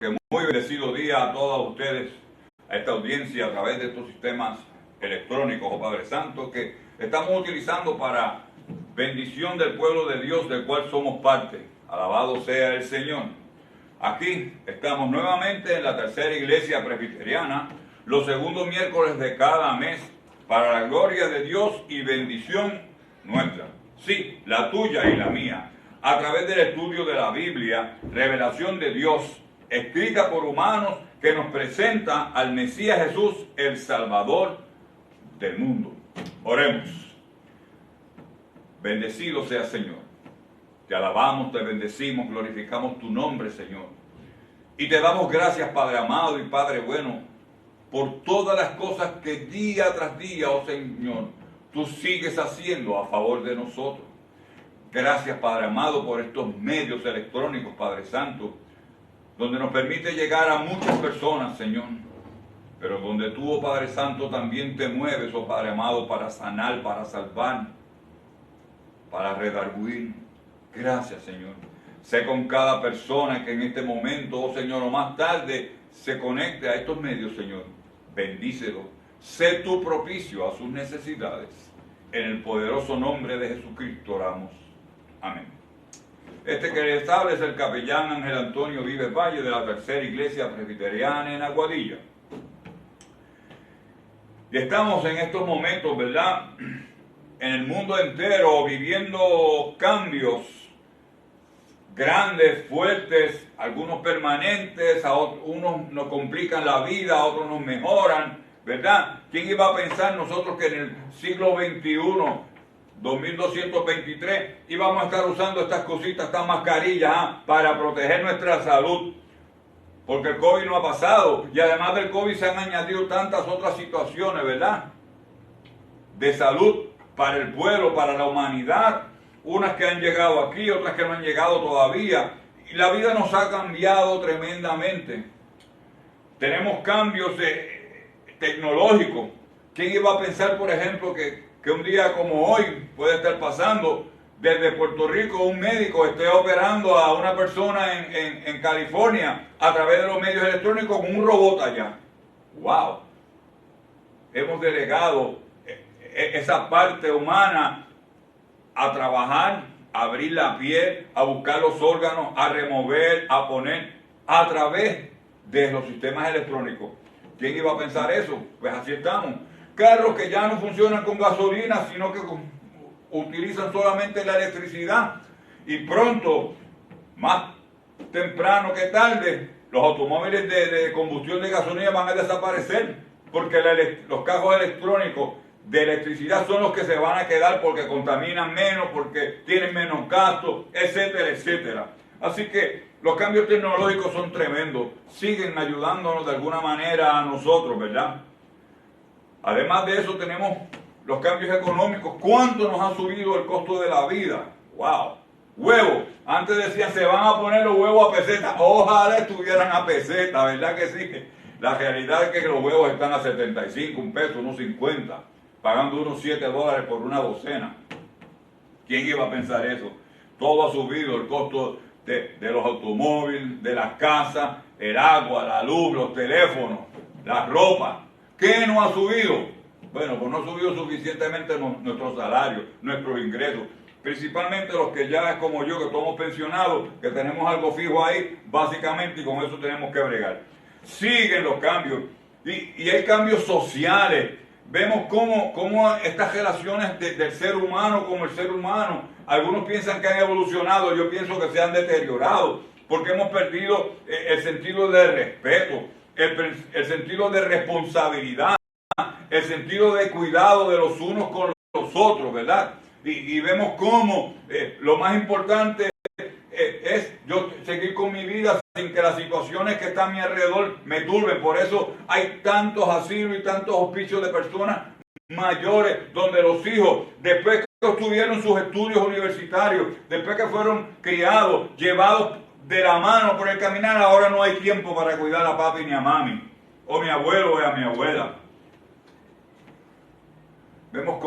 Que muy bendecido día a todos ustedes, a esta audiencia a través de estos sistemas electrónicos, oh Padre Santo, que estamos utilizando para bendición del pueblo de Dios, del cual somos parte. Alabado sea el Señor. Aquí estamos nuevamente en la tercera iglesia presbiteriana, los segundos miércoles de cada mes, para la gloria de Dios y bendición nuestra. Sí, la tuya y la mía, a través del estudio de la Biblia, revelación de Dios, escrita por humanos, que nos presenta al Mesías Jesús, el Salvador del mundo. Oremos. Bendecido sea Señor. Te alabamos, te bendecimos, glorificamos tu nombre, Señor. Y te damos gracias, Padre amado y Padre bueno, por todas las cosas que día tras día, oh Señor, tú sigues haciendo a favor de nosotros. Gracias, Padre amado, por estos medios electrónicos, Padre Santo, donde nos permite llegar a muchas personas, Señor, pero donde tú, oh Padre Santo, también te mueves, oh Padre amado, para sanar, para salvar, para redarguir. Gracias, Señor. Sé con cada persona que en este momento, oh Señor, o más tarde, se conecte a estos medios, Señor. Bendícelo. Sé tu propicio a sus necesidades. En el poderoso nombre de Jesucristo oramos. Amén. Este que les habla es el capellán Ángel Antonio Vives Valle de la tercera iglesia presbiteriana en Aguadilla. Y estamos en estos momentos, ¿verdad?, en el mundo entero viviendo cambios grandes, fuertes, algunos permanentes, a unos nos complican la vida, a otros nos mejoran, ¿verdad? ¿Quién iba a pensar nosotros que en el siglo XXI, 2223, íbamos a estar usando estas cositas, estas mascarillas, para proteger nuestra salud? Porque el COVID no ha pasado, y además del COVID se han añadido tantas otras situaciones, ¿verdad?, de salud para el pueblo, para la humanidad, unas que han llegado aquí, otras que no han llegado todavía, y la vida nos ha cambiado tremendamente. Tenemos cambios tecnológicos. ¿Quién iba a pensar, por ejemplo, que un día como hoy puede estar pasando desde Puerto Rico un médico esté operando a una persona en California a través de los medios electrónicos con un robot allá? ¡Wow! Hemos delegado esa parte humana a trabajar, a abrir la piel, a buscar los órganos, a remover, a poner a través de los sistemas electrónicos. ¿Quién iba a pensar eso? Pues así estamos. Carros que ya no funcionan con gasolina, sino que utilizan solamente la electricidad. Y pronto, más temprano que tarde, los automóviles de combustión de gasolina van a desaparecer, porque los carros electrónicos de electricidad son los que se van a quedar porque contaminan menos, porque tienen menos gastos, etcétera, etcétera. Así que los cambios tecnológicos son tremendos, siguen ayudándonos de alguna manera a nosotros, ¿verdad? Además de eso tenemos los cambios económicos. ¿Cuánto nos ha subido el costo de la vida? ¡Wow! Huevos. Antes decían, se van a poner los huevos a peseta. Ojalá estuvieran a peseta, ¿verdad que sí? La realidad es que los huevos están a 75, un peso, unos 50, pagando unos $7 por una docena. ¿Quién iba a pensar eso? Todo ha subido, el costo de los automóviles, de las casas, el agua, la luz, los teléfonos, la ropa. ¿Qué no ha subido? Bueno, pues no ha subido suficientemente nuestros salarios, nuestros ingresos. Principalmente los que ya es como yo, que somos pensionados, que tenemos algo fijo ahí, básicamente, y con eso tenemos que bregar. Siguen los cambios, y hay cambios sociales. Vemos cómo estas relaciones del ser humano como el ser humano, algunos piensan que han evolucionado, yo pienso que se han deteriorado, porque hemos perdido el sentido de respeto, el sentido de responsabilidad, el sentido de cuidado de los unos con los otros, ¿verdad? Y vemos cómo lo más importante es yo seguir con mi vida sin que las situaciones que están a mi alrededor me turben. Por eso hay tantos asilos y tantos hospicios de personas mayores, donde los hijos, después que obtuvieron sus estudios universitarios, después que fueron criados, llevados de la mano por el caminar, ahora no hay tiempo para cuidar a papi ni a mami, o a mi abuelo o a mi abuela. Vemos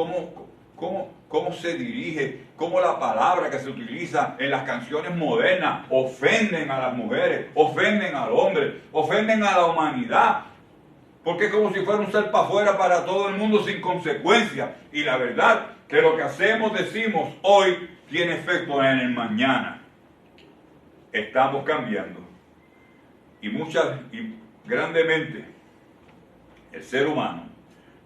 cómo se dirige, cómo la palabra que se utiliza en las canciones modernas ofenden a las mujeres, ofenden al hombre, ofenden a la humanidad. Porque es como si fuera un ser para afuera para todo el mundo sin consecuencia. Y la verdad que lo que hacemos, decimos hoy, tiene efecto en el mañana. Estamos cambiando. Y grandemente, el ser humano,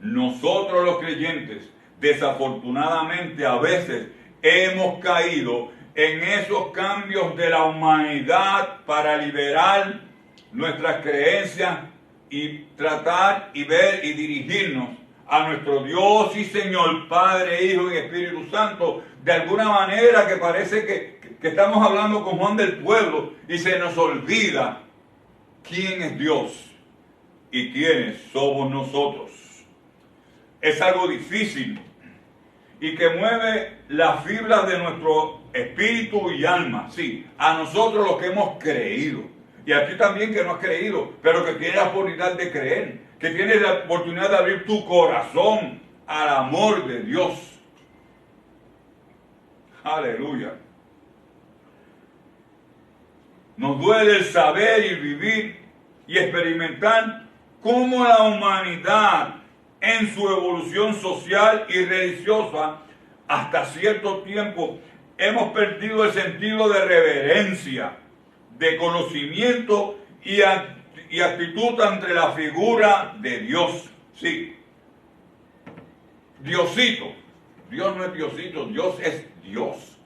nosotros los creyentes, desafortunadamente a veces hemos caído en esos cambios de la humanidad para liberar nuestras creencias y tratar y ver y dirigirnos a nuestro Dios y Señor, Padre, Hijo y Espíritu Santo, de alguna manera que parece que estamos hablando con Juan del Pueblo y se nos olvida quién es Dios y quiénes somos nosotros. Es algo difícil y que mueve las fibras de nuestro espíritu y alma, sí, a nosotros los que hemos creído. Y a ti también que no has creído, pero que tienes la oportunidad de creer, que tienes la oportunidad de abrir tu corazón al amor de Dios. Aleluya. Nos duele el saber y vivir y experimentar cómo la humanidad en su evolución social y religiosa hasta cierto tiempo hemos perdido el sentido de reverencia, de conocimiento y actitud ante la figura de Dios. Sí, Diosito. Dios no es Diosito, Dios es Dios.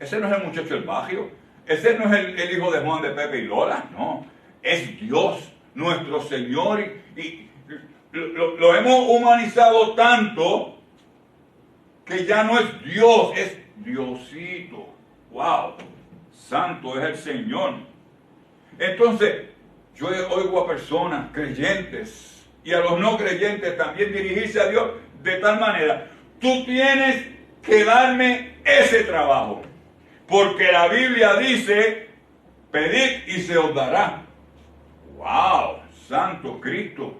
Ese no es el muchacho del barrio, ese no es el hijo de Juan, de Pepe y Lola, no. Es Dios, nuestro Señor, y lo hemos humanizado tanto que ya no es Dios, es Diosito. ¡Wow! Santo es el Señor. Entonces, yo oigo a personas creyentes y a los no creyentes también dirigirse a Dios de tal manera: tú tienes que darme ese trabajo, porque la Biblia dice, pedid y se os dará. ¡Wow! Santo Cristo.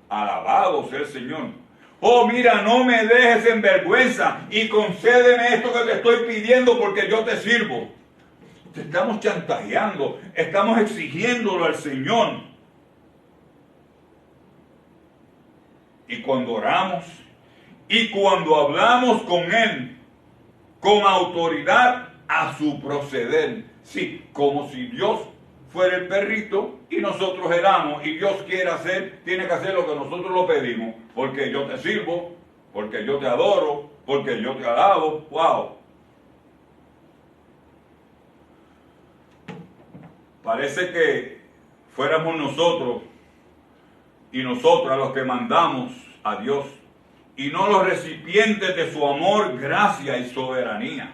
Alabado sea el Señor. Oh, mira, no me dejes en vergüenza y concédeme esto que te estoy pidiendo porque yo te sirvo. Te estamos chantajeando, estamos exigiéndolo al Señor. Y cuando oramos y cuando hablamos con Él, con autoridad a su proceder, sí, como si Dios fuera el perrito y nosotros éramos, y Dios tiene que hacer lo que nosotros lo pedimos, porque yo te sirvo, porque yo te adoro, porque yo te alabo. ¡Wow! Parece que fuéramos nosotros y nosotras los que mandamos a Dios y no los recipientes de su amor, gracia y soberanía.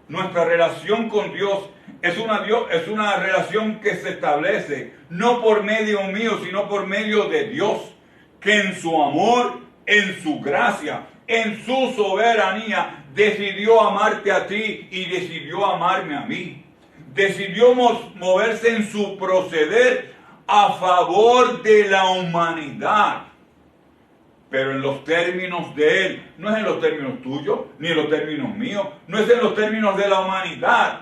Nuestra relación con Dios es una relación que se establece no por medio mío, sino por medio de Dios, que en su amor, en su gracia, en su soberanía, decidió amarte a ti y decidió amarme a mí. Decidió moverse en su proceder a favor de la humanidad, pero en los términos de Él, no es en los términos tuyos, ni en los términos míos, no es en los términos de la humanidad.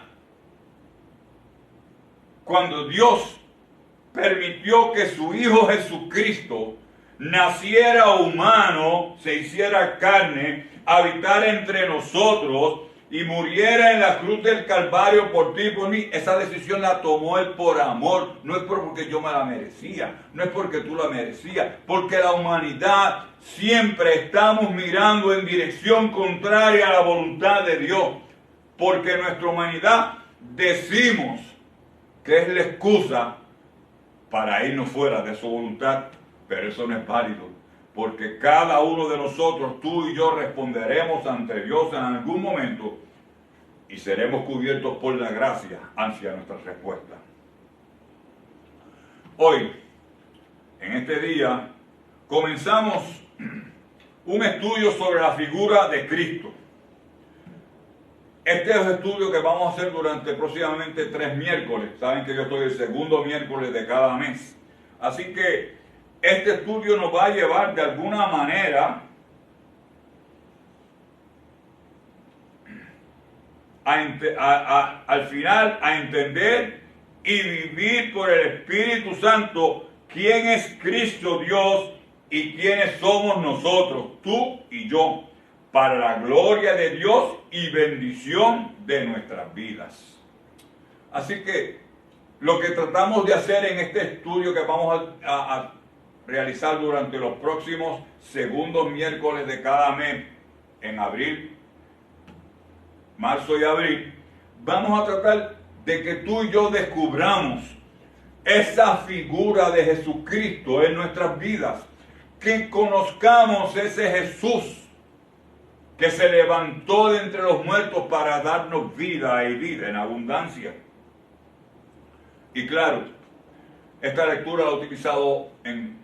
Cuando Dios permitió que su Hijo Jesucristo naciera humano, se hiciera carne, habitara entre nosotros y muriera en la cruz del Calvario por ti y por mí, esa decisión la tomó Él por amor, no es porque yo me la merecía, no es porque tú la merecías, porque la humanidad siempre estamos mirando en dirección contraria a la voluntad de Dios, porque nuestra humanidad decimos que es la excusa para irnos fuera de su voluntad, pero eso no es válido, porque cada uno de nosotros, tú y yo, responderemos ante Dios en algún momento y seremos cubiertos por la gracia hacia nuestra respuesta. Hoy, en este día, comenzamos un estudio sobre la figura de Cristo. Este es el estudio que vamos a hacer durante próximamente 3 miércoles. Saben que yo estoy el segundo miércoles de cada mes. Así que este estudio nos va a llevar de alguna manera al final a entender y vivir por el Espíritu Santo quién es Cristo Dios y quiénes somos nosotros, tú y yo, para la gloria de Dios y bendición de nuestras vidas. Así que lo que tratamos de hacer en este estudio que vamos a realizar durante los próximos segundos miércoles de cada mes, en abril, marzo y abril, vamos a tratar de que tú y yo descubramos esa figura de Jesucristo en nuestras vidas, que conozcamos ese Jesús que se levantó de entre los muertos para darnos vida y vida en abundancia. Y claro, esta lectura la he utilizado en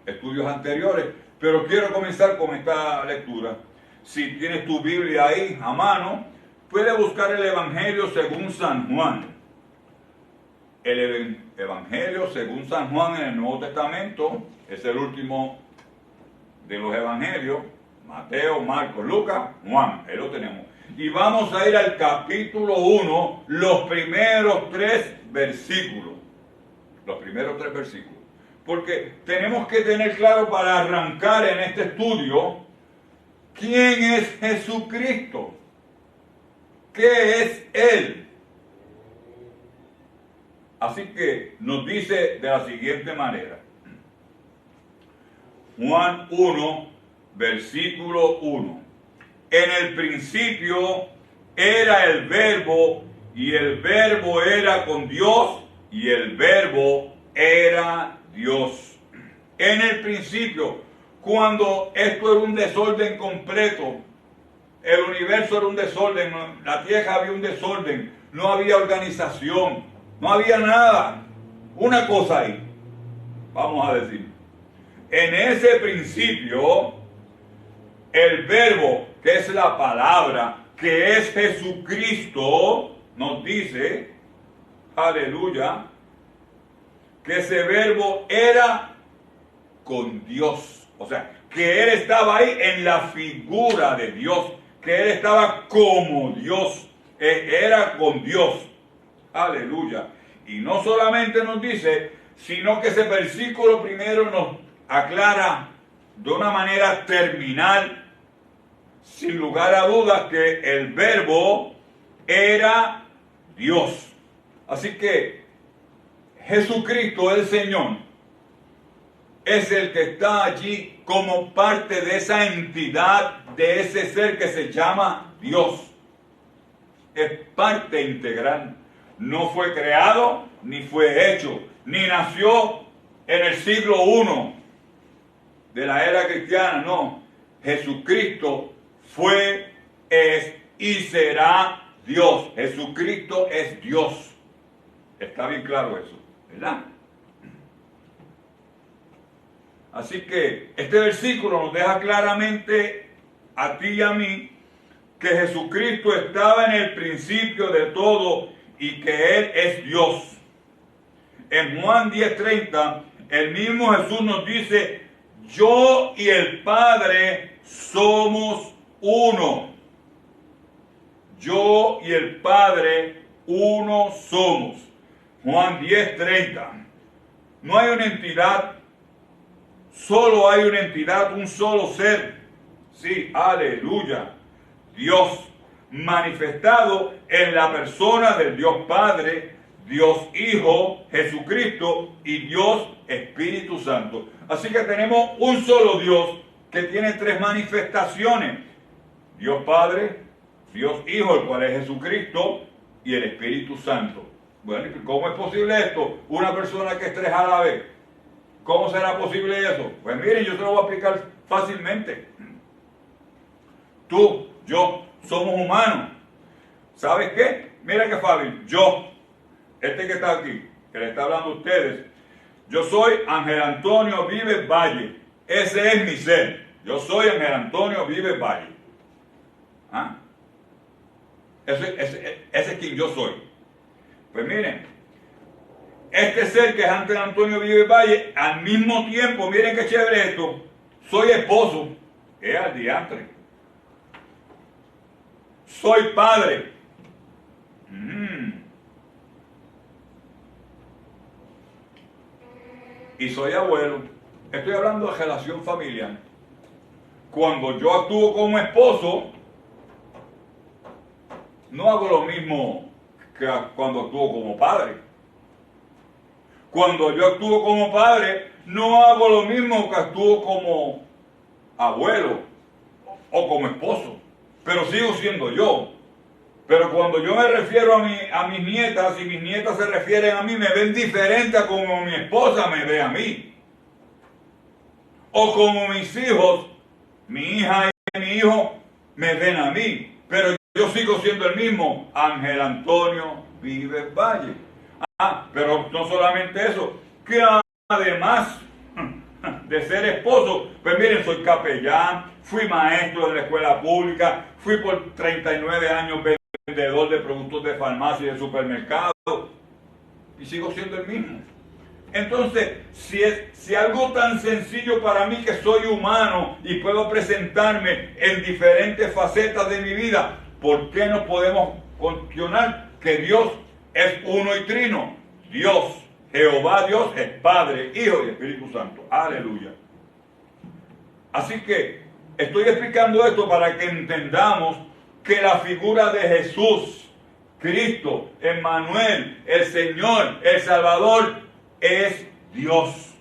estudios anteriores, pero quiero comenzar con esta lectura. Si tienes tu Biblia ahí a mano, puedes buscar el Evangelio según San Juan. El Evangelio según San Juan en el Nuevo Testamento es el último de los Evangelios: Mateo, Marcos, Lucas, Juan. Ahí lo tenemos. Y vamos a ir al capítulo 1, los primeros 3 versículos. Los primeros 3 versículos. Porque tenemos que tener claro para arrancar en este estudio quién es Jesucristo. ¿Qué es Él? Así que nos dice de la siguiente manera. Juan 1, versículo 1. En el principio era el Verbo, y el Verbo era con Dios, y el Verbo era Dios. En el principio, cuando esto era un desorden completo, el universo era un desorden, la tierra había un desorden, no había organización, no había nada. Una cosa ahí, vamos a decir. En ese principio, el Verbo, que es la palabra, que es Jesucristo, nos dice, aleluya, que ese Verbo era con Dios. O sea, que Él estaba ahí en la figura de Dios, que Él estaba como Dios, era con Dios. Aleluya. Y no solamente nos dice, sino que ese versículo primero nos aclara de una manera terminal, sin lugar a dudas, que el Verbo era Dios. Así que Jesucristo, el Señor, es el que está allí como parte de esa entidad, de ese ser que se llama Dios. Es parte integral. No fue creado, ni fue hecho, ni nació en el siglo I de la era cristiana. No, Jesucristo fue, es y será Dios. Jesucristo es Dios. Está bien claro eso, ¿verdad? Así que este versículo nos deja claramente a ti y a mí que Jesucristo estaba en el principio de todo y que Él es Dios. En Juan 10:30, el mismo Jesús nos dice: yo y el Padre somos uno. Yo y el Padre uno somos. Juan 10:30. No hay una entidad, solo hay una entidad, un solo ser. Sí, aleluya. Dios manifestado en la persona del Dios Padre, Dios Hijo, Jesucristo y Dios Espíritu Santo. Así que tenemos un solo Dios que tiene 3 manifestaciones: Dios Padre, Dios Hijo, el cual es Jesucristo, y el Espíritu Santo. Bueno, ¿cómo es posible esto? Una persona que es 3 a la vez. ¿Cómo será posible eso? Pues miren, yo se lo voy a explicar fácilmente. Tú, yo, somos humanos. ¿Sabes qué? Mira qué fácil. Yo, este que está aquí, que le está hablando a ustedes, yo soy Ángel Antonio Vives Valle. Ese es mi ser. Yo soy Ángel Antonio Vives Valle. ¿Ah? Ese es quien yo soy. Pues miren, este ser que es Ángel Antonio Vives Valle, al mismo tiempo, miren qué chévere esto, soy esposo, es al diantre. Soy padre, Y soy abuelo. Estoy hablando de relación familiar. Cuando yo actúo como esposo, no hago lo mismo que cuando actúo como padre. Cuando yo actúo como padre, no hago lo mismo que actúo como abuelo o como esposo. Pero sigo siendo yo. Pero cuando yo me refiero a mis nietas y mis nietas se refieren a mí, me ven diferente a como mi esposa me ve a mí. O como mis hijos, mi hija y mi hijo me ven a mí. Pero yo sigo siendo el mismo, Ángel Antonio Vives Valle. Pero no solamente eso, que además de ser esposo, pues miren, soy capellán, fui maestro de la escuela pública, fui por 39 años vendedor de productos de farmacia y de supermercado, y sigo siendo el mismo. Entonces, si algo tan sencillo para mí, que soy humano y puedo presentarme en diferentes facetas de mi vida, ¿por qué no podemos cuestionar que Dios es uno y trino? Dios, Jehová Dios, es Padre, Hijo y Espíritu Santo. Aleluya. Así que estoy explicando esto para que entendamos que la figura de Jesús, Cristo, Emmanuel, el Señor, el Salvador, es Dios.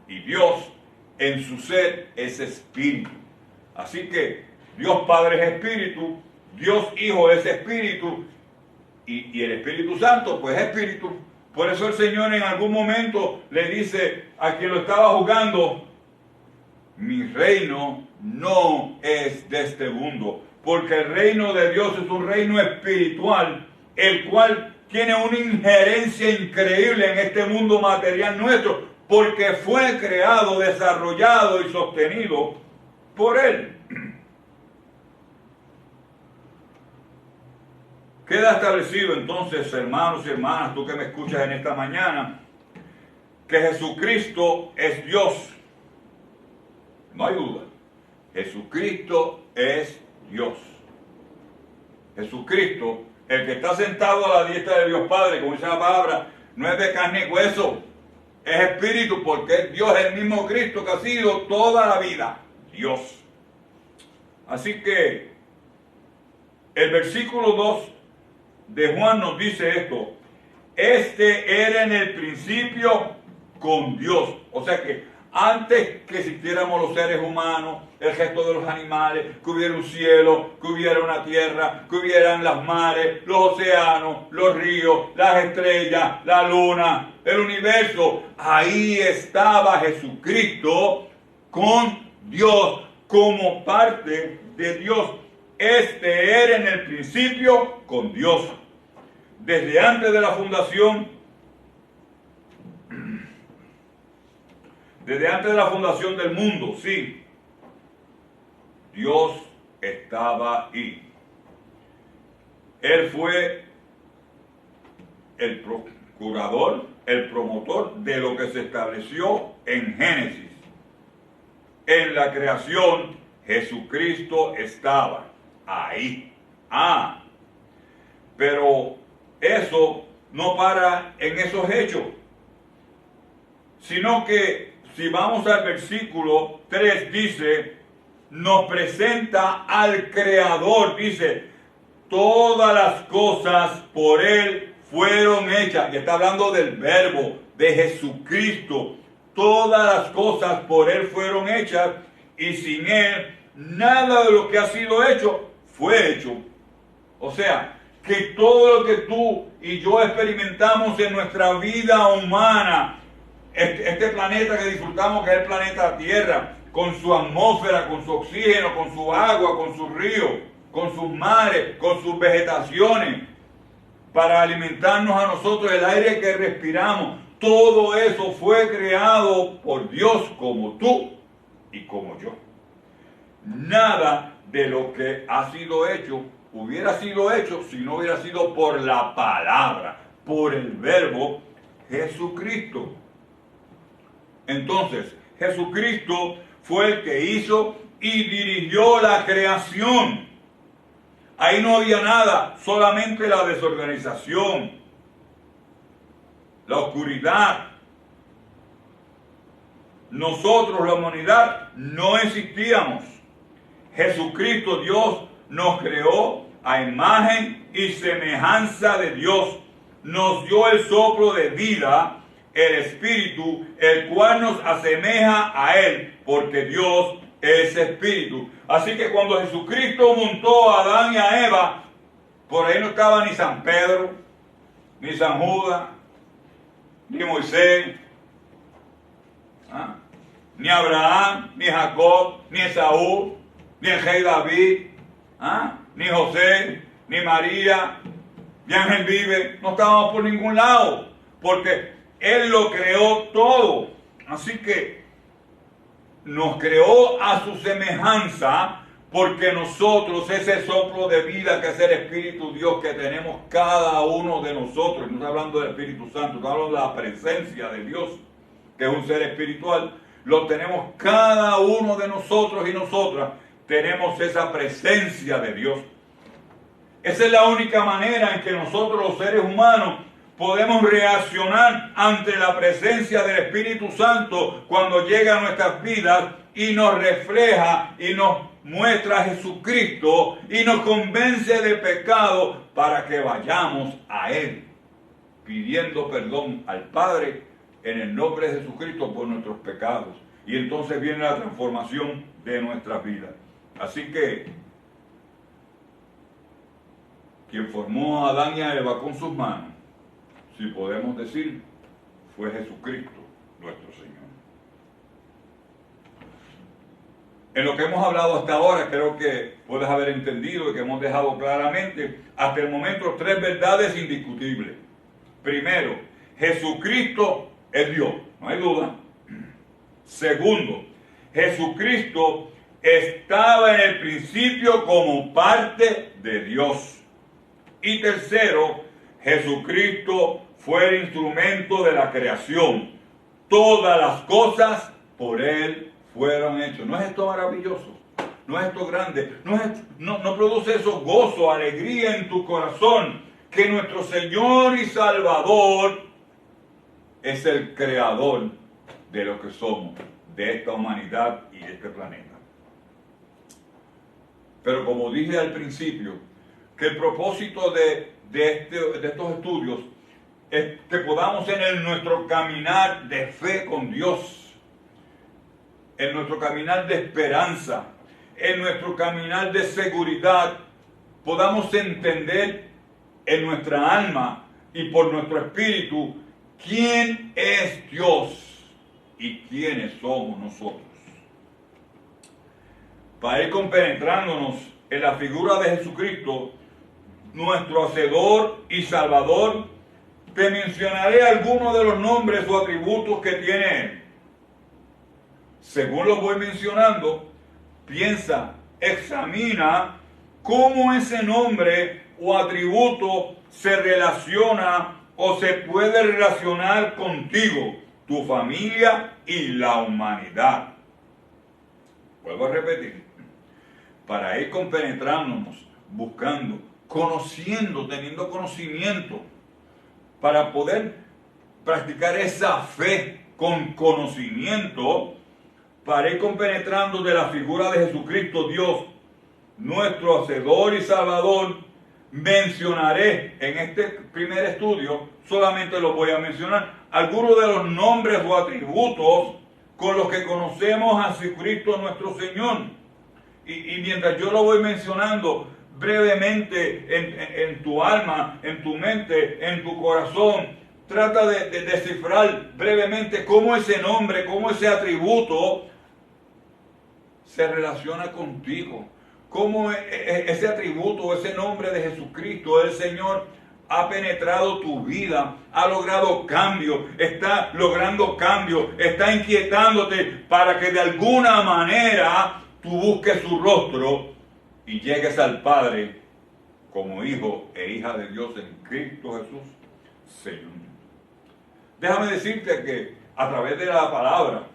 Y Dios en su ser es espíritu. Así que Dios Padre es espíritu, Dios Hijo es espíritu, y el Espíritu Santo pues es espíritu. Por eso el Señor en algún momento le dice a quien lo estaba juzgando: mi reino no es de este mundo, porque el reino de Dios es un reino espiritual, el cual tiene una injerencia increíble en este mundo material nuestro, porque fue creado, desarrollado y sostenido por Él. Queda establecido entonces, hermanos y hermanas, tú que me escuchas en esta mañana, que Jesucristo es Dios. No hay duda. Jesucristo es Dios. Jesucristo, el que está sentado a la diestra de Dios Padre, como dice la palabra, no es de carne y hueso, es espíritu, porque es Dios, el mismo Cristo que ha sido toda la vida Dios. Así que el versículo 2 de Juan nos dice esto: este era en el principio con Dios. O sea que antes que existiéramos los seres humanos, el resto de los animales, que hubiera un cielo, que hubiera una tierra, que hubieran las mares, los océanos, los ríos, las estrellas, la luna, el universo, ahí estaba Jesucristo con Dios, como parte de Dios. Este era en el principio con Dios. Desde antes de la fundación, del mundo, sí, Dios estaba ahí. Él fue el procurador, el promotor de lo que se estableció en Génesis. En la creación, Jesucristo estaba ahí. Pero eso no para en esos hechos, sino que si vamos al versículo 3, dice, nos presenta al Creador, dice, todas las cosas por Él fueron hechas, y está hablando del Verbo, de Jesucristo. Todas las cosas por Él fueron hechas, y sin Él nada de lo que ha sido hecho fue hecho. O sea, que todo lo que tú y yo experimentamos en nuestra vida humana, este planeta que disfrutamos, que es el planeta Tierra, con su atmósfera, con su oxígeno, con su agua, con sus ríos, con sus mares, con sus vegetaciones, para alimentarnos a nosotros, el aire que respiramos, todo eso fue creado por Dios, como tú y como yo. Nada de lo que ha sido hecho hubiera sido hecho si no hubiera sido por la palabra, por el Verbo Jesucristo. Entonces, Jesucristo fue el que hizo y dirigió la creación. Ahí no había nada, solamente la desorganización, la oscuridad. Nosotros, la humanidad, no existíamos. Jesucristo, Dios, nos creó a imagen y semejanza de Dios. Nos dio el soplo de vida, el Espíritu, el cual nos asemeja a Él, porque Dios es Espíritu. Así que cuando Jesucristo montó a Adán y a Eva, por ahí no estaba ni San Pedro, ni San Judas, ni Moisés, ni Abraham, ni Jacob, ni Esaú, ni el rey David, ni José, ni María, ni Ángel Vive. No estábamos por ningún lado, porque Él lo creó todo. Así que nos creó a su semejanza, porque nosotros, ese soplo de vida que es el Espíritu Dios que tenemos cada uno de nosotros, no estoy hablando del Espíritu Santo, estoy hablando de la presencia de Dios, que es un ser espiritual, lo tenemos cada uno de nosotros y nosotras, tenemos esa presencia de Dios. Esa es la única manera en que nosotros los seres humanos podemos reaccionar ante la presencia del Espíritu Santo cuando llega a nuestras vidas y nos refleja y nos muestra a Jesucristo y nos convence de pecado para que vayamos a Él pidiendo perdón al Padre en el nombre de Jesucristo por nuestros pecados. Y entonces viene la transformación de nuestras vidas. Así que quien formó a Adán y a Eva con sus manos, si podemos decir, fue Jesucristo, nuestro Señor. En lo que hemos hablado hasta ahora, creo que puedes haber entendido y que hemos dejado claramente, hasta el momento, 3 verdades indiscutibles. Primero, Jesucristo es Dios, no hay duda. Segundo, Jesucristo estaba en el principio como parte de Dios. Y tercero, Jesucristo fue el instrumento de la creación. Todas las cosas por Él fueron hechas. ¿No es esto maravilloso? ¿No es esto grande? ¿No produce eso gozo, alegría en tu corazón? Que nuestro Señor y Salvador es el creador de lo que somos, de esta humanidad y de este planeta. Pero como dije al principio, que el propósito de estos estudios es que podamos en nuestro caminar de fe con Dios, en nuestro caminar de esperanza, en nuestro caminar de seguridad, podamos entender en nuestra alma y por nuestro espíritu quién es Dios y quiénes somos nosotros. Para ir compenetrándonos en la figura de Jesucristo, nuestro Hacedor y Salvador, te mencionaré algunos de los nombres o atributos que tiene Él. Según los voy mencionando, piensa, examina cómo ese nombre o atributo se relaciona o se puede relacionar contigo, tu familia y la humanidad. Vuelvo a repetir, para ir compenetrándonos, buscando, conociendo, teniendo conocimiento, para poder practicar esa fe con conocimiento, para ir compenetrando de la figura de Jesucristo Dios, nuestro Hacedor y Salvador. Mencionaré en este primer estudio, solamente los voy a mencionar, algunos de los nombres o atributos con los que conocemos a Jesucristo nuestro Señor. Y mientras yo lo voy mencionando brevemente en tu alma, en tu mente, en tu corazón, trata de descifrar brevemente cómo ese nombre, cómo ese atributo se relaciona contigo. Cómo ese atributo, ese nombre de Jesucristo, el Señor, ha penetrado tu vida, ha logrado cambio, está logrando cambio, está inquietándote para que de alguna manera tú busques su rostro y llegues al Padre como hijo e hija de Dios en Cristo Jesús, Señor. Déjame decirte que a través de la palabra,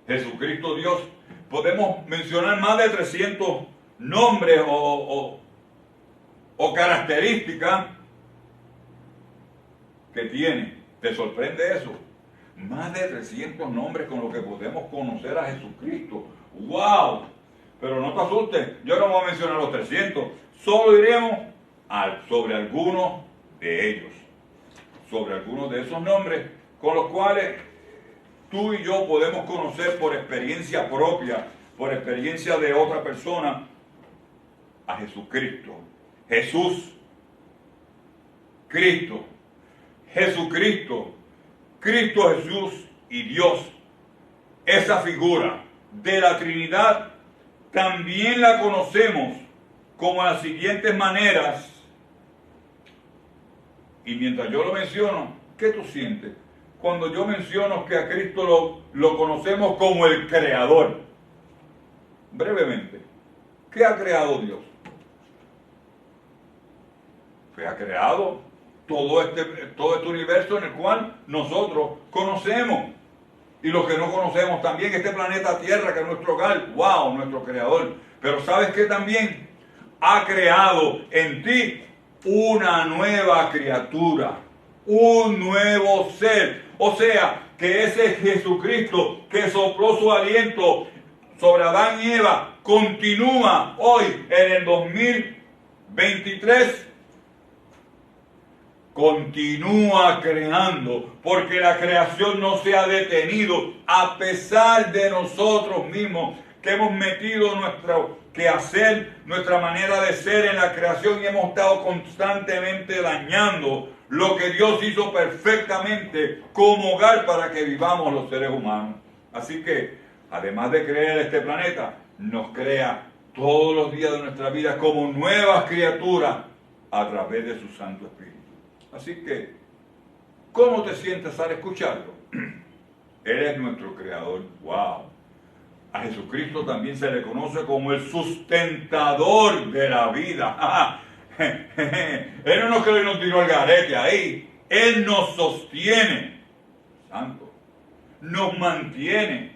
Jesucristo Dios, podemos mencionar más de 300 nombres o o característica que tiene. ¿Te sorprende eso? Más de 300 nombres con los que podemos conocer a Jesucristo. ¡Wow! Pero no te asustes, yo no voy a mencionar los 300. Solo iremos sobre algunos de ellos. Sobre algunos de esos nombres con los cuales tú y yo podemos conocer por experiencia propia, por experiencia de otra persona, a Jesucristo. Jesús, Cristo, Jesucristo, Cristo Jesús y Dios. Esa figura de la Trinidad también la conocemos como las siguientes maneras. Y mientras yo lo menciono, ¿qué tú sientes? Cuando yo menciono que a Cristo lo conocemos como el Creador. Brevemente, ¿qué ha creado Dios? Que ha creado todo este universo en el cual nosotros conocemos. Y los que no conocemos también, este planeta Tierra, que es nuestro hogar, wow, nuestro Creador. Pero ¿sabes qué también? Ha creado en ti una nueva criatura, un nuevo ser. O sea, que ese Jesucristo que sopló su aliento sobre Adán y Eva, continúa hoy en el 2023. Continúa creando, porque la creación no se ha detenido, a pesar de nosotros mismos que hemos metido nuestro quehacer, nuestra manera de ser en la creación y hemos estado constantemente dañando lo que Dios hizo perfectamente como hogar para que vivamos los seres humanos. Así que, además de crear este planeta, nos crea todos los días de nuestra vida como nuevas criaturas a través de su Santo Espíritu. Así que, ¿cómo te sientes al escucharlo? Él es nuestro Creador. ¡Wow! A Jesucristo también se le conoce como el sustentador de la vida. Él no nos creó y nos tiró el garete ahí. Él nos sostiene. Santo. Nos mantiene.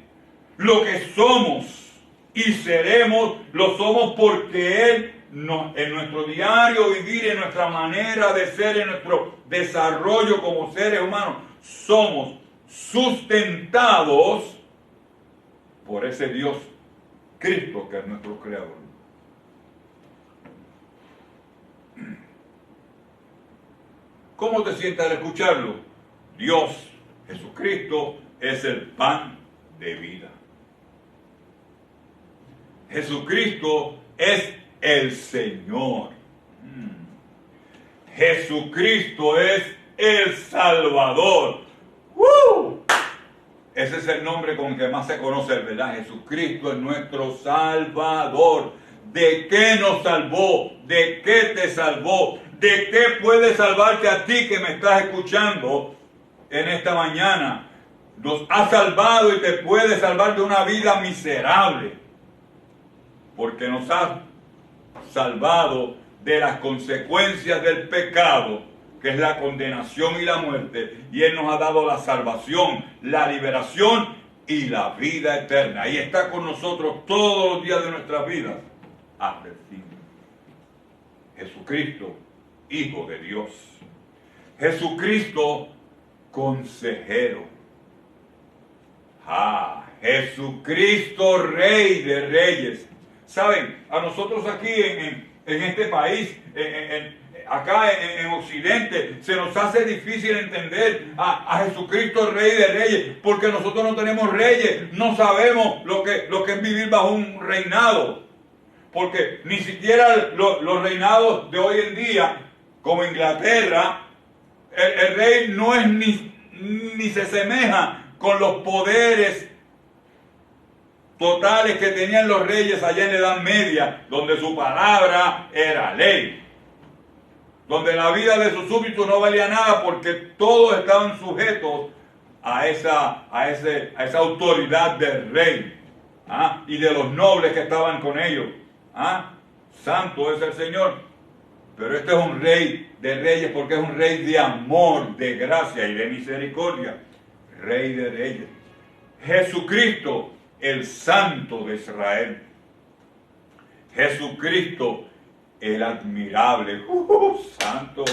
Lo que somos y seremos, lo somos porque Él en nuestro diario vivir, en nuestra manera de ser, en nuestro desarrollo como seres humanos, somos sustentados por ese Dios, Cristo, que es nuestro Creador. ¿Cómo te sientes al escucharlo? Dios, Jesucristo, es el pan de vida. Jesucristo es el Señor. Jesucristo es el Salvador. Ese es el nombre con el que más se conoce, ¿verdad? Jesucristo es nuestro Salvador. ¿De qué nos salvó? ¿De qué te salvó? ¿De qué puede salvarte a ti que me estás escuchando en esta mañana? Nos ha salvado y te puede salvar de una vida miserable. Porque nos ha salvado de las consecuencias del pecado, que es la condenación y la muerte, y Él nos ha dado la salvación, la liberación y la vida eterna. Y está con nosotros todos los días de nuestras vidas hasta el fin. Jesucristo, Hijo de Dios. Jesucristo, consejero. Jesucristo, Rey de Reyes. Saben, a nosotros aquí en este país, acá en Occidente, se nos hace difícil entender a Jesucristo Rey de Reyes, porque nosotros no tenemos reyes, no sabemos lo que es vivir bajo un reinado, porque ni siquiera los reinados de hoy en día, como Inglaterra, el rey no es ni se asemeja con los poderes totales que tenían los reyes allá en la Edad Media, donde su palabra era ley, donde la vida de sus súbditos no valía nada porque todos estaban sujetos a esa autoridad del rey y de los nobles que estaban con ellos. Santo es el Señor. Pero este es un rey de reyes porque es un rey de amor, de gracia y de misericordia. Rey de reyes. Jesucristo, el Santo de Israel. Jesucristo, el admirable, santo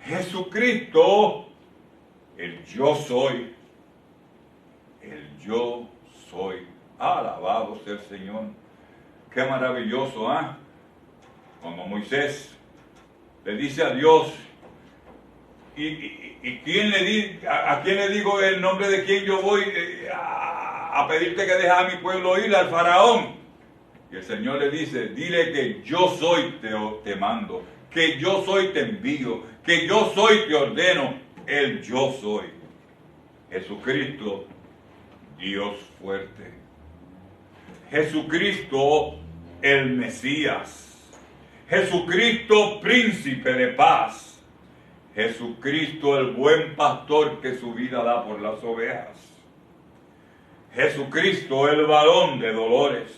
Jesucristo, el yo soy, el yo soy. Alabado sea el Señor. Qué maravilloso, ¿ah? Cuando Moisés le dice a Dios, ¿y quién a quién le digo el nombre de quién yo voy a pedirte que dejes a mi pueblo ir, al faraón? Y el Señor le dice, dile que yo soy te mando, que yo soy te envío, que yo soy te ordeno, el yo soy. Jesucristo, Dios fuerte. Jesucristo, el Mesías. Jesucristo, príncipe de paz. Jesucristo, el buen pastor que su vida da por las ovejas. Jesucristo, el varón de dolores.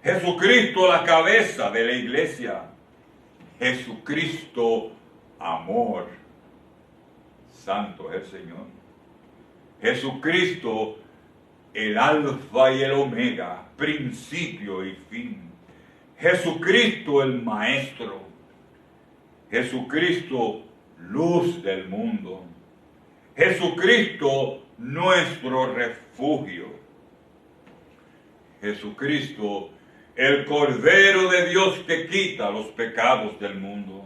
Jesucristo, la cabeza de la iglesia. Jesucristo, amor. Santo es el Señor. Jesucristo, el alfa y el omega, principio y fin. Jesucristo, el maestro. Jesucristo, luz del mundo. Jesucristo, nuestro refugio. Jesucristo, el Cordero de Dios que quita los pecados del mundo.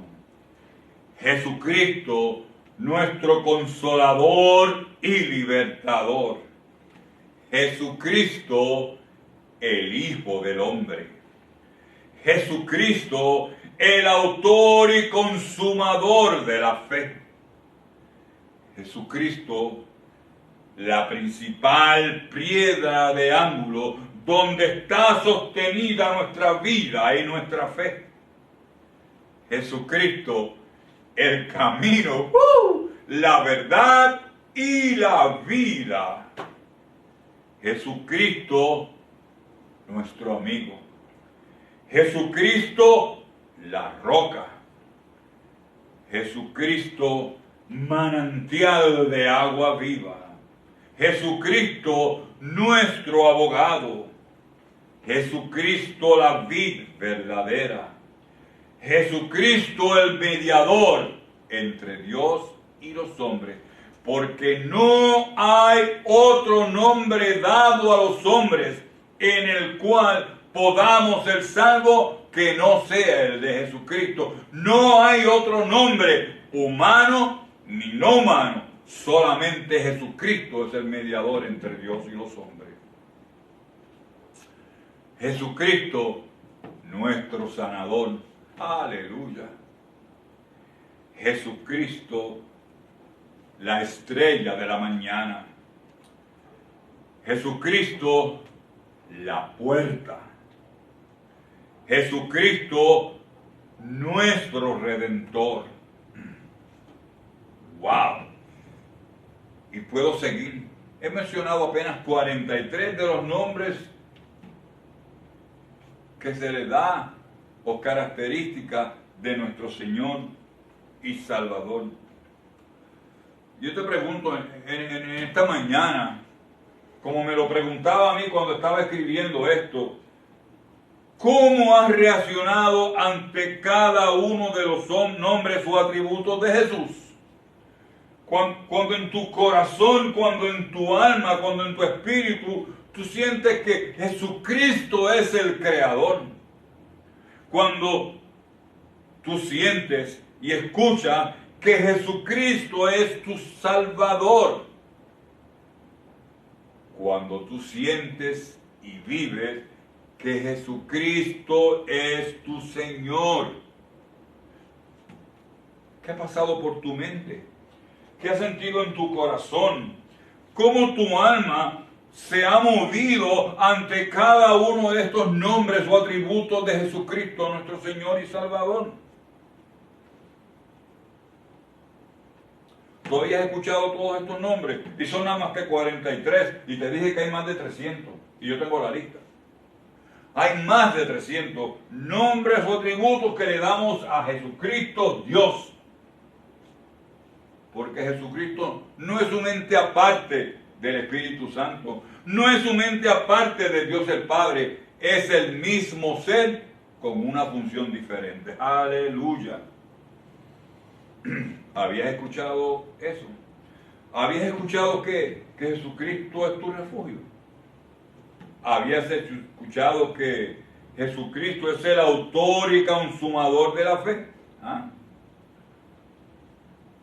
Jesucristo, nuestro consolador y libertador. Jesucristo, el Hijo del Hombre. Jesucristo, el autor y consumador de la fe. Jesucristo, la principal piedra de ángulo donde está sostenida nuestra vida y nuestra fe. Jesucristo, el camino, la verdad y la vida. Jesucristo, nuestro amigo. Jesucristo, la roca. Jesucristo, manantial de agua viva. Jesucristo, nuestro abogado. Jesucristo, la vid verdadera. Jesucristo, el mediador entre Dios y los hombres. Porque no hay otro nombre dado a los hombres en el cual podamos ser salvos que no sea el de Jesucristo. No hay otro nombre humano ni no humano. Solamente Jesucristo es el mediador entre Dios y los hombres. Jesucristo, nuestro sanador. Aleluya. Jesucristo, la estrella de la mañana. Jesucristo, la puerta. Jesucristo, nuestro Redentor. ¡Wow! Y puedo seguir. He mencionado apenas 43 de los nombres que se le da o características de nuestro Señor y Salvador. Yo te pregunto en esta mañana, como me lo preguntaba a mí cuando estaba escribiendo esto, ¿cómo has reaccionado ante cada uno de los nombres o atributos de Jesús? Cuando en tu corazón, cuando en tu alma, cuando en tu espíritu, tú sientes que Jesucristo es el Creador. Cuando tú sientes y escuchas que Jesucristo es tu Salvador. Cuando tú sientes y vives que Jesucristo es tu Señor. ¿Qué ha pasado por tu mente? ¿Qué has sentido en tu corazón? ¿Cómo tu alma se ha movido ante cada uno de estos nombres o atributos de Jesucristo, nuestro Señor y Salvador? Tú habías escuchado todos estos nombres y son nada más que 43 y te dije que hay más de 300 y yo tengo la lista. Hay más de 300 nombres o atributos que le damos a Jesucristo Dios. Porque Jesucristo no es un ente aparte del Espíritu Santo, no es un ente aparte de Dios el Padre, es el mismo ser con una función diferente. Aleluya. ¿Habías escuchado eso? ¿Habías escuchado que Jesucristo es tu refugio? ¿Habías escuchado que Jesucristo es el autor y consumador de la fe? ¿Ah?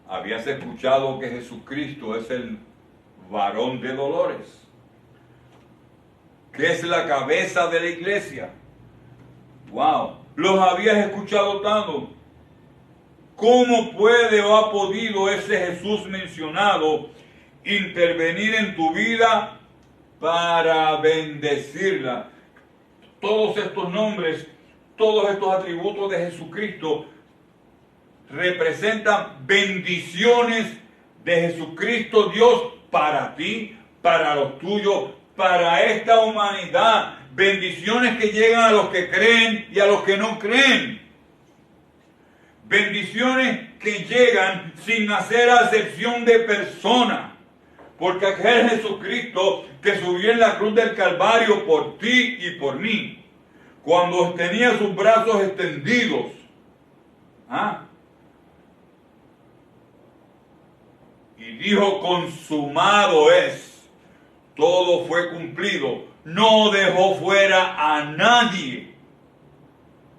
¿Habías escuchado que Jesucristo es el varón de dolores? Que es la cabeza de la iglesia. ¡Wow! ¿Los habías escuchado tanto? ¿Cómo puede o ha podido ese Jesús mencionado intervenir en tu vida para bendecirla? Todos estos nombres, todos estos atributos de Jesucristo representan bendiciones de Jesucristo Dios para ti, para los tuyos, para esta humanidad. Bendiciones que llegan a los que creen y a los que no creen. Bendiciones que llegan sin hacer acepción de persona. Porque aquel Jesucristo que subió en la cruz del Calvario por ti y por mí, cuando tenía sus brazos extendidos, y dijo: consumado es, todo fue cumplido, no dejó fuera a nadie,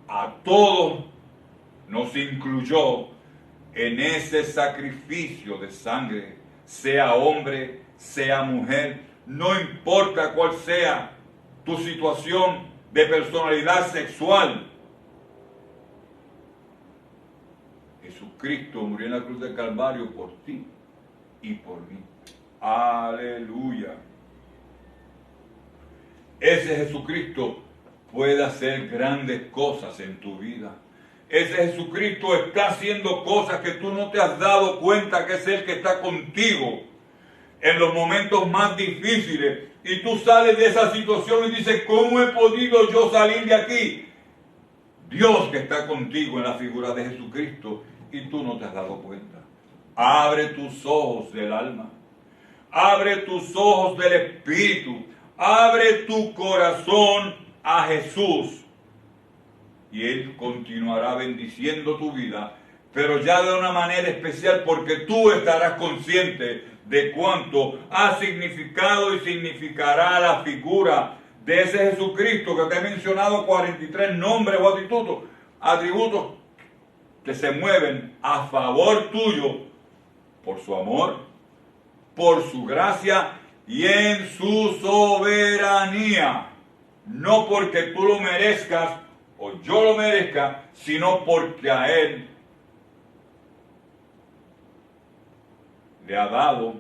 a todos nos incluyó en ese sacrificio de sangre, sea hombre, sea mujer, no importa cuál sea tu situación de personalidad sexual. Jesucristo murió en la cruz del Calvario por ti y por mí. Aleluya. Ese Jesucristo puede hacer grandes cosas en tu vida. Ese Jesucristo está haciendo cosas que tú no te has dado cuenta que es el que está contigo en los momentos más difíciles. Y tú sales de esa situación y dices: ¿cómo he podido yo salir de aquí? Dios que está contigo en la figura de Jesucristo y tú no te has dado cuenta. Abre tus ojos del alma. Abre tus ojos del espíritu. Abre tu corazón a Jesús. Y Él continuará bendiciendo tu vida, pero ya de una manera especial, porque tú estarás consciente de cuánto ha significado y significará la figura de ese Jesucristo que te he mencionado, 43 nombres o atributos que se mueven a favor tuyo por su amor, por su gracia y en su soberanía. No porque tú lo merezcas o yo lo merezca, sino porque a Él le ha dado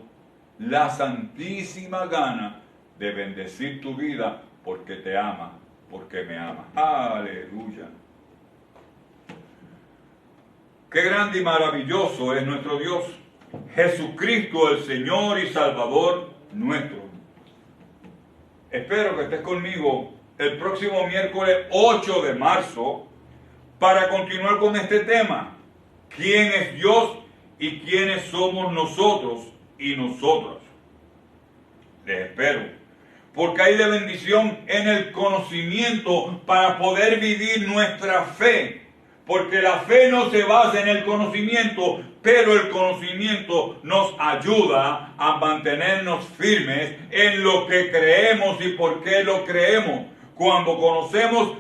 la santísima gana de bendecir tu vida, porque te ama, porque me ama. Aleluya. Qué grande y maravilloso es nuestro Dios, Jesucristo el Señor y Salvador nuestro. Espero que estés conmigo el próximo miércoles 8 de marzo para continuar con este tema. ¿Quién es Dios y quiénes somos nosotros y nosotras? Les espero, porque hay de bendición en el conocimiento para poder vivir nuestra fe. Porque la fe no se basa en el conocimiento, pero el conocimiento nos ayuda a mantenernos firmes en lo que creemos y por qué lo creemos. Cuando conocemos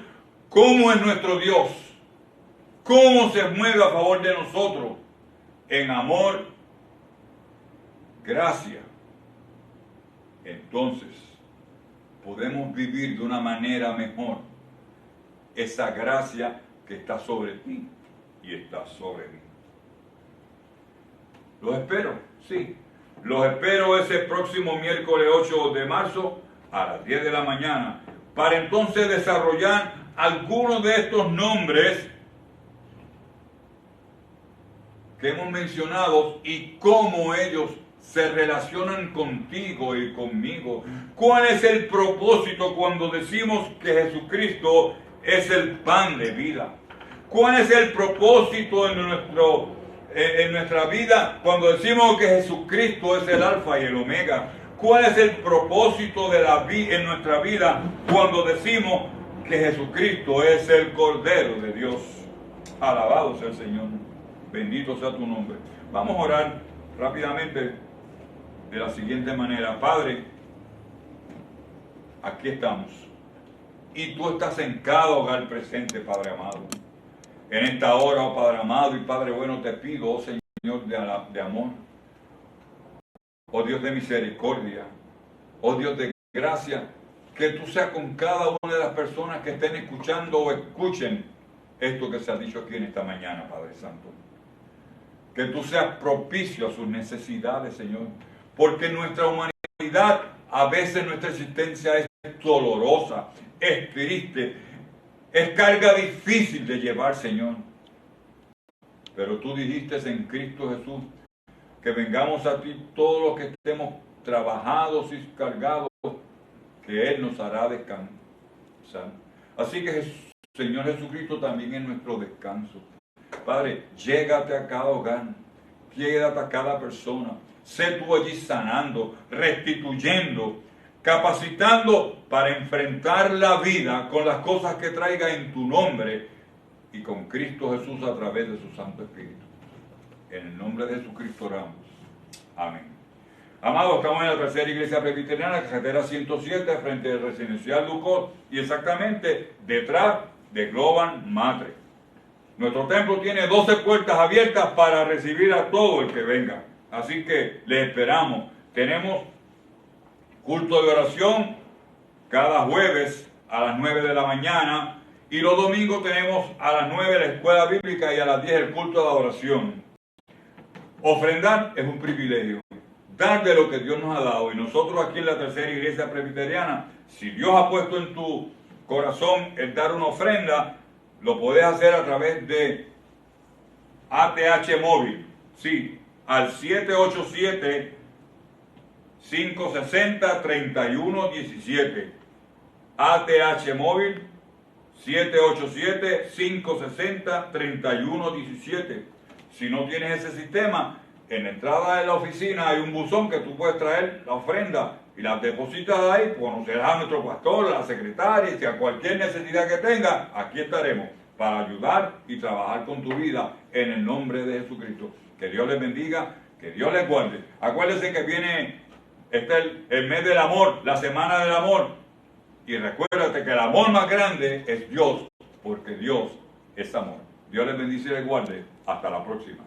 cómo es nuestro Dios, cómo se mueve a favor de nosotros, en amor, gracia, entonces podemos vivir de una manera mejor esa gracia que está sobre ti y está sobre mí. Los espero, sí. Los espero ese próximo miércoles 8 de marzo a las 10 de la mañana para entonces desarrollar algunos de estos nombres que hemos mencionado y cómo ellos se relacionan contigo y conmigo. ¿Cuál es el propósito cuando decimos que Jesucristo es el pan de vida? ¿Cuál es el propósito en nuestra vida cuando decimos que Jesucristo es el alfa y el omega? ¿Cuál es el propósito de en nuestra vida cuando decimos que Jesucristo es el Cordero de Dios. Alabado sea el Señor. Bendito sea tu nombre. Vamos a orar rápidamente de la siguiente manera. Padre, aquí estamos. Y tú estás en cada hogar presente, Padre amado. En esta hora, oh Padre amado y Padre bueno, te pido, oh Señor de amor, oh Dios de misericordia, oh Dios de gracia, que tú seas con cada una de las personas que estén escuchando o escuchen esto que se ha dicho aquí en esta mañana, Padre Santo. Que tú seas propicio a sus necesidades, Señor, porque nuestra humanidad, a veces nuestra existencia es dolorosa, es triste, es carga difícil de llevar, Señor. Pero tú dijiste en Cristo Jesús que vengamos a ti todos los que estemos trabajados y cargados, que Él nos hará descansar. Así que Señor Jesucristo también es nuestro descanso. Padre, llégate a cada hogar, quédate a cada persona, sé tú allí sanando, restituyendo, capacitando para enfrentar la vida con las cosas que traiga en tu nombre y con Cristo Jesús a través de su Santo Espíritu. En el nombre de Jesucristo oramos. Amén. Amados, estamos en la tercera iglesia presbiteriana, carretera 107, frente al residencial Ducot y exactamente detrás de Global Matre. Nuestro templo tiene 12 puertas abiertas para recibir a todo el que venga. Así que les esperamos. Tenemos culto de oración cada jueves a las 9 de la mañana y los domingos tenemos a las 9 la escuela bíblica y a las 10 el culto de adoración. Ofrendar es un privilegio. Dar de lo que Dios nos ha dado. Y nosotros aquí en la tercera iglesia presbiteriana, si Dios ha puesto en tu corazón el dar una ofrenda, lo puedes hacer a través de ATH móvil. Sí, al 787-560-3117. ATH móvil 787-560-3117. Si no tienes ese sistema, en la entrada de la oficina hay un buzón que tú puedes traer la ofrenda y la depositas ahí, conocerás a nuestro pastor, a la secretaria, y a cualquier necesidad que tenga, aquí estaremos para ayudar y trabajar con tu vida en el nombre de Jesucristo. Que Dios les bendiga, que Dios les guarde. Acuérdense que viene el mes del amor, la semana del amor, y recuérdate que el amor más grande es Dios, porque Dios es amor. Dios les bendice y les guarde. Hasta la próxima.